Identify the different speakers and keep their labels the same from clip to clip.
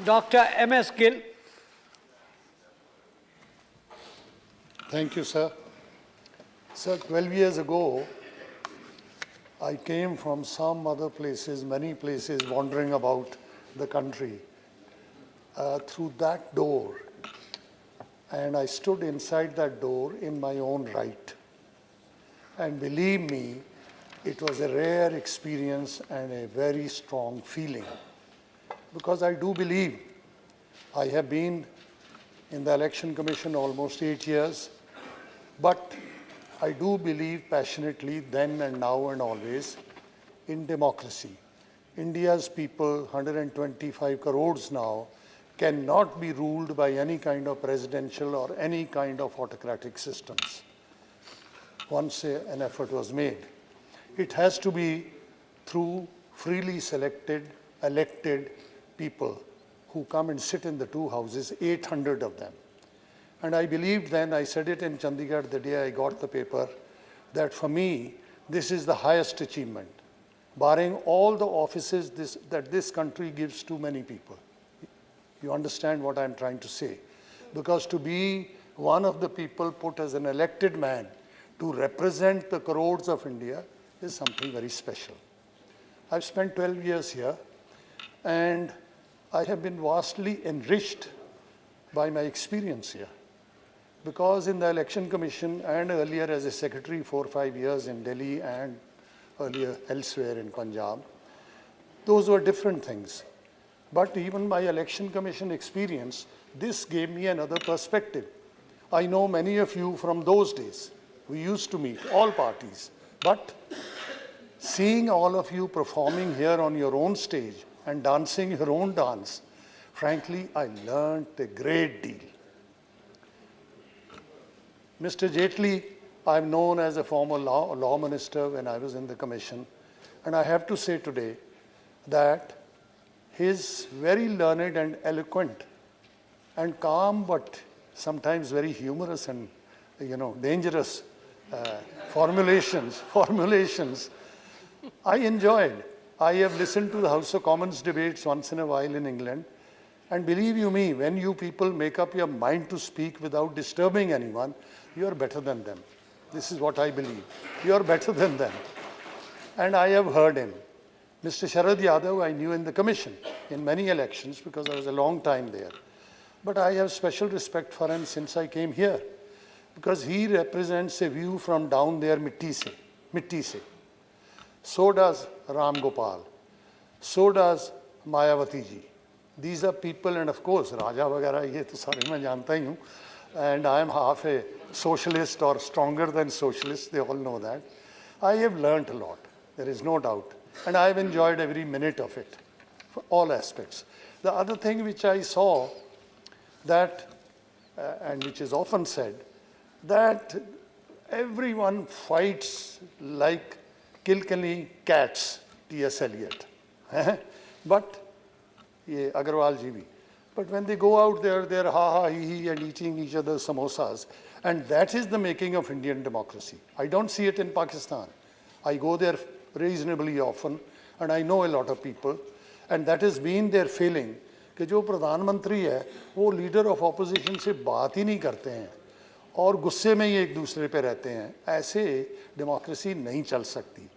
Speaker 1: Dr. S Gill.
Speaker 2: Thank you, sir. Sir, 12 years ago, I came from some other places, many places, wandering about the country through that door. And I stood inside that door in my own right. And believe me, it was a rare experience and a very strong feeling. Because I do believe, I have been in the Election Commission almost 8 years, but I do believe passionately then and now and always in democracy. India's people, 125 crores now, cannot be ruled by any kind of presidential or any kind of autocratic systems. Once an effort was made, it has to be through freely selected, elected people who come and sit in the two houses, 800 of them. And I believed then, I said it in Chandigarh the day I got the paper, that for me, this is the highest achievement, barring all the offices that this country gives to many people. You understand what I'm trying to say? Because to be one of the people put as an elected man to represent the crores of India is something very special. I've spent 12 years here, and I have been vastly enriched by my experience here. Because in the Election Commission and earlier as a secretary 4 or 5 years in Delhi and earlier elsewhere in Punjab, those were different things. But even my Election Commission experience, this gave me another perspective. I know many of you from those days. We used to meet, all parties. But seeing all of you performing here on your own stage and dancing your own dance, frankly, I learned a great deal. Mr. Jaitley, I'm known as a former law minister when I was in the commission. And I have to say today that his very learned and eloquent and calm, but sometimes very humorous and dangerous formulations, I enjoyed. I have listened to the House of Commons debates once in a while in England. And believe you me, when you people make up your mind to speak without disturbing anyone, you are better than them. This is what I believe. You are better than them. And I have heard him. Mr. Sharad Yadav, I knew in the commission in many elections because I was a long time there. But I have special respect for him since I came here because he represents a view from down there, mitti se. So does Ram Gopal. So does Mayawati ji. These are people, and of course, Raja Vagara, ye to sare main janta hi hu. And I am half a socialist or stronger than socialist, they all know that. I have learnt a lot, there is no doubt. And I have enjoyed every minute of it, for all aspects. The other thing which I saw, that, and which is often said, that everyone fights like Kilkenny cats, T.S. Eliot. But, ye Agarwal ji bhi. But when they go out there, they're ha-ha, he-he, and eating each other's samosas. And that is the making of Indian democracy. I don't see it in Pakistan. I go there reasonably often, and I know a lot of people. And that has been their feeling, कि जो प्रधानमंत्री है, वो leader of opposition से बात ही नहीं करते हैं और गुस्से में ही एक दूसरे पे रहते हैं. ऐसे डेमोक्रेसी नहीं चल सकती.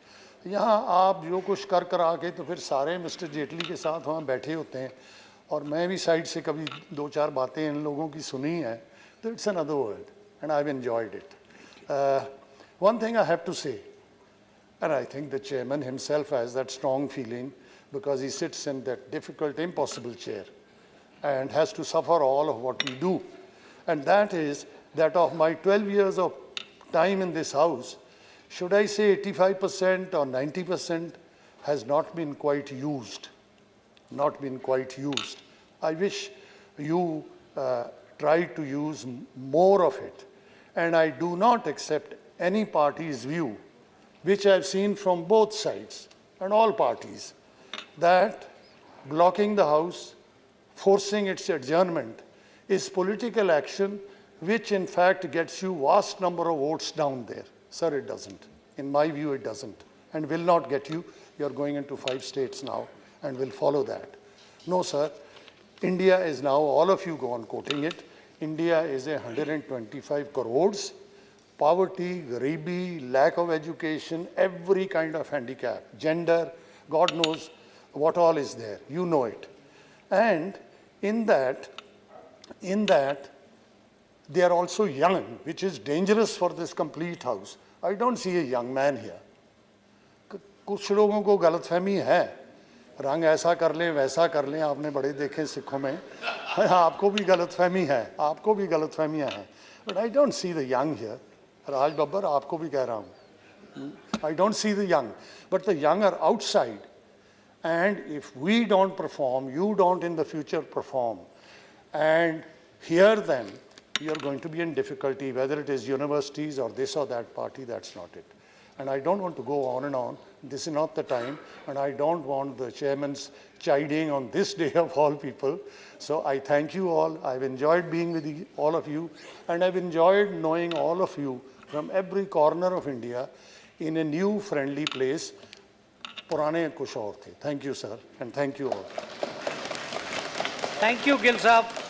Speaker 2: यहाँ आप जो कुछ कर आके तो फिर सारे मिस्टर जेटली के साथ वहाँ बैठे होते हैं और मैं भी साइड से कभी 2-4 बातें इन लोगों की सुनी है, तो it's another world and I have enjoyed it. One thing I have to say, and I think the chairman himself has that strong feeling because he sits in that difficult, impossible chair and has to suffer all of what we do. And that is that of my 12 years of time in this house, should I say 85% or 90% has not been quite used. Not been quite used. I wish you try to use more of it. And I do not accept any party's view, which I've seen from both sides and all parties, that blocking the House, forcing its adjournment, is political action which in fact gets you vast number of votes down there. Sir, it doesn't. In my view, it doesn't and will not get you. You're going into 5 states now and will follow that. No, sir. India is now, all of you go on quoting it, India is 125 crores. Poverty, garibi, lack of education, every kind of handicap, gender, God knows what all is there. You know it. And in that, they are also young, which is dangerous for this complete house. I don't see a young man here. कुछ लोगों को गलतफहमी है, रंग ऐसा कर लें वैसा कर लें, आपने बड़े देखे सिखों में, आपको भी गलतफहमी है, आपको भी गलतफहमियां हैं. But I don't see the young here. Raj Babbar, आपको भी कह रहा हूँ. I don't see the young, but the young are outside. And if we don't perform, you don't in the future perform. And here then, you're going to be in difficulty, whether it is universities or this or that party, that's not it. And I don't want to go on and on. This is not the time. And I don't want the chairman's chiding on this day of all people. So I thank you all. I've enjoyed being with all of you. And I've enjoyed knowing all of you from every corner of India in a new friendly place. पुराने कुछ और थे. Thank you, sir, and thank you all.
Speaker 1: Thank you, Gill Saab.